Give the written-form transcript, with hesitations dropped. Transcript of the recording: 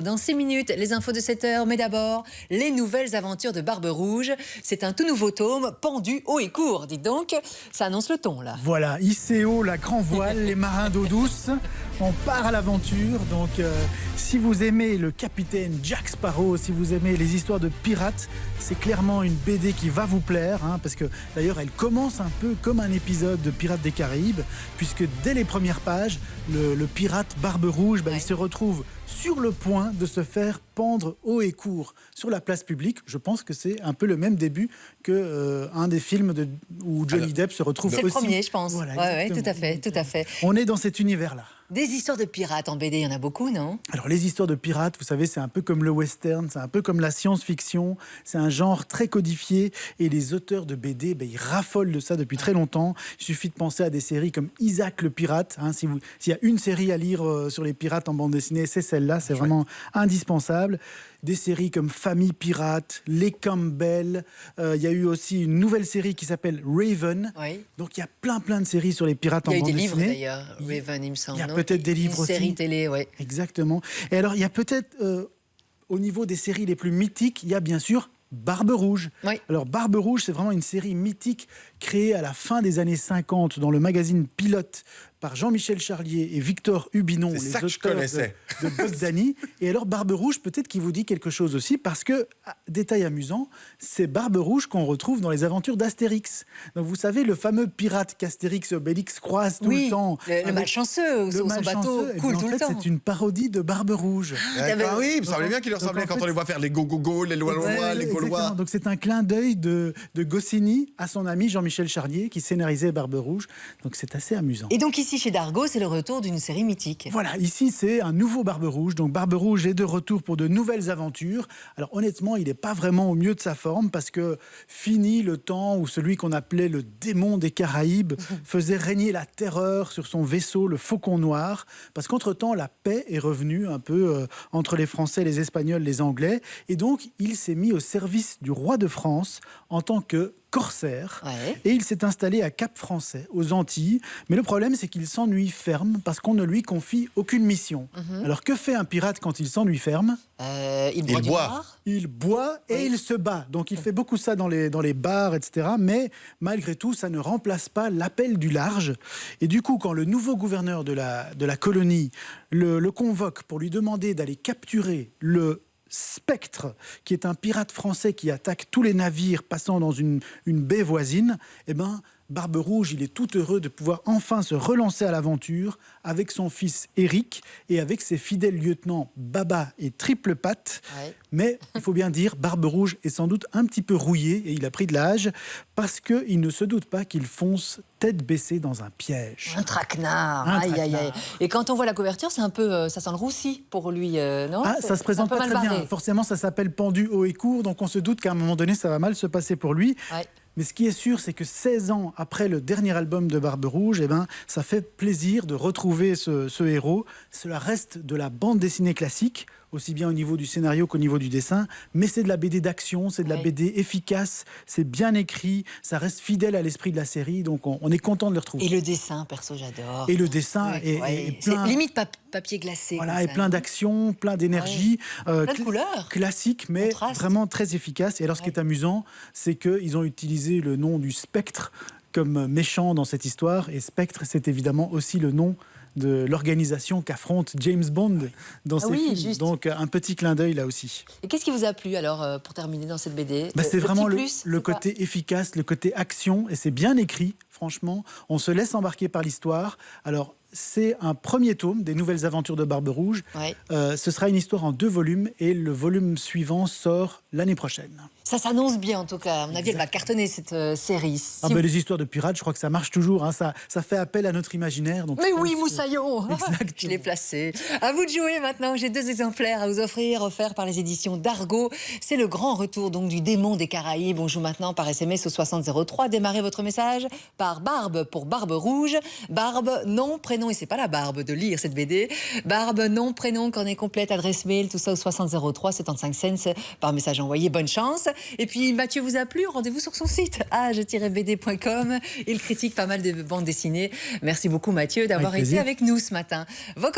Dans 6 minutes, les infos de 7 heures. Mais d'abord, les nouvelles aventures de Barbe Rouge. C'est un tout nouveau tome, pendu haut et court. Dites donc, ça annonce le ton, là. Voilà, hissé haut, la grand voile, les marins d'eau douce. On part à l'aventure. Donc, si vous aimez le capitaine Jack Sparrow, si vous aimez les histoires de pirates, c'est clairement une BD qui va vous plaire, hein, parce que d'ailleurs, elle commence un peu comme un épisode de Pirates des Caraïbes, puisque dès les premières pages, le pirate Barbe Rouge, il se retrouve sur le point de se faire pendre haut et court sur la place publique. Je pense que c'est un peu le même début que un des films où Johnny Depp se retrouve aussi. C'est le premier, je pense. Voilà, ouais, tout à fait, tout à fait. On est dans cet univers-là. Des histoires de pirates en BD, il y en a beaucoup, non? Alors les histoires de pirates, vous savez, c'est un peu comme le western, c'est un peu comme la science-fiction, c'est un genre très codifié et les auteurs de BD, ils raffolent de ça depuis très longtemps. Il suffit de penser à des séries comme Isaac le pirate, hein, s'il y a une série à lire sur les pirates en bande dessinée, c'est celle-là, c'est vraiment indispensable. Des séries comme Famille Pirate, Les Campbell, il y a eu aussi une nouvelle série qui s'appelle Raven. Oui. Donc il y a plein de séries sur les pirates en bande dessinée. Il y a eu des livres d'ailleurs, Raven, il me semble. Il y a peut-être des livres aussi. Une série télé, oui. Exactement. Et alors il y a peut-être, au niveau des séries les plus mythiques, il y a bien sûr Barbe Rouge. Oui. Alors Barbe Rouge, c'est vraiment une série mythique créée à la fin des années 50 dans le magazine Pilote par Jean-Michel Charlier et Victor Hubinon, les auteurs de Bugs Bunny. Et alors Barbe Rouge, peut-être qu'il vous dit quelque chose aussi, parce que, détail amusant, c'est Barbe Rouge qu'on retrouve dans les aventures d'Astérix. Donc vous savez, le fameux pirate qu'Astérix et Obélix croisent tout le temps. Le malchanceux, son bateau coule tout le temps. C'est une parodie de Barbe Rouge. Oui, il me semblait bien qu'il ressemblait quand on les voit faire les go-go-go, les lois, les gaulois. Donc c'est un clin d'œil de Goscinny à son ami Jean-Michel Charlier qui scénarisait Barbe Rouge. Donc c'est assez amusant. Et donc ici chez Dargaud, c'est le retour d'une série mythique. Voilà, ici c'est un nouveau Barbe Rouge. Donc Barbe Rouge est de retour pour de nouvelles aventures. Alors honnêtement, il n'est pas vraiment au mieux de sa forme parce que fini le temps où celui qu'on appelait le démon des Caraïbes faisait régner la terreur sur son vaisseau, le Faucon Noir. Parce qu'entre-temps, la paix est revenue un peu entre les Français, les Espagnols, les Anglais. Et donc, il s'est mis au service du roi de France en tant que corsaire, et il s'est installé à Cap-Français, aux Antilles. Mais le problème, c'est qu'il s'ennuie ferme parce qu'on ne lui confie aucune mission. Alors, que fait un pirate quand il s'ennuie ferme? Il boit. Il boit et il se bat. Donc, il fait beaucoup ça dans les bars, etc. Mais malgré tout, ça ne remplace pas l'appel du large. Et du coup, quand le nouveau gouverneur de la colonie le convoque pour lui demander d'aller capturer le Spectre, qui est un pirate français qui attaque tous les navires passant dans une baie voisine, Barbe Rouge, il est tout heureux de pouvoir enfin se relancer à l'aventure avec son fils Éric et avec ses fidèles lieutenants Baba et Triple Patte. Mais il faut bien dire, Barbe Rouge est sans doute un petit peu rouillé et il a pris de l'âge parce qu'il ne se doute pas qu'il fonce tête baissée dans un piège. Un traquenard. Aïe. Et quand on voit la couverture, c'est un peu, ça sent le roussi pour lui, non? Ça se présente pas très bien. Forcément, ça s'appelle pendu haut et court, donc on se doute qu'à un moment donné, ça va mal se passer pour lui. Mais ce qui est sûr, c'est que 16 ans après le dernier album de Barbe Rouge, ça fait plaisir de retrouver ce héros. Cela reste de la bande dessinée classique, aussi bien au niveau du scénario qu'au niveau du dessin, mais c'est de la BD d'action, c'est de la BD efficace, c'est bien écrit, ça reste fidèle à l'esprit de la série, donc on est content de le retrouver. Et le dessin, perso, j'adore. Et le dessin est plein... C'est limite papier glacé. Voilà, et plein d'action, plein d'énergie. Plein de couleurs. Classique, mais vraiment très efficace. Et alors, ce qui est amusant, c'est qu'ils ont utilisé le nom du Spectre comme méchant dans cette histoire. Et Spectre, c'est évidemment aussi le nom de l'organisation qu'affronte James Bond dans ses films. Juste. Donc un petit clin d'œil là aussi. Et qu'est-ce qui vous a plu alors pour terminer dans cette BD? C'est vraiment le côté efficace, le côté action, et c'est bien écrit, franchement. On se laisse embarquer par l'histoire. Alors, c'est un premier tome des nouvelles aventures de Barbe Rouge. Ce sera une histoire en 2 volumes et le volume suivant sort l'année prochaine. Ça s'annonce bien en tout cas. À mon avis, elle va cartonner cette série. Les histoires de pirates, je crois que ça marche toujours. Hein. Ça fait appel à notre imaginaire. Donc mais oui, Moussaillon. Exactement. Je l'ai placé. À vous de jouer maintenant. J'ai 2 exemplaires à vous offrir, offerts par les éditions Dargaud. C'est le grand retour donc du démon des Caraïbes. On joue maintenant par SMS au 6003. Démarrez votre message par Barbe pour Barbe Rouge. Barbe, nom, prénom. Et c'est pas la barbe de lire cette BD. Barbe, nom, prénom, cornet complète, adresse mail, tout ça au 6003, 75 cents par message envoyé. Bonne chance. Et puis Mathieu vous a plu, rendez-vous sur son site age-bd.com. Il critique pas mal de bandes dessinées. Merci beaucoup Mathieu d'avoir été avec nous ce matin.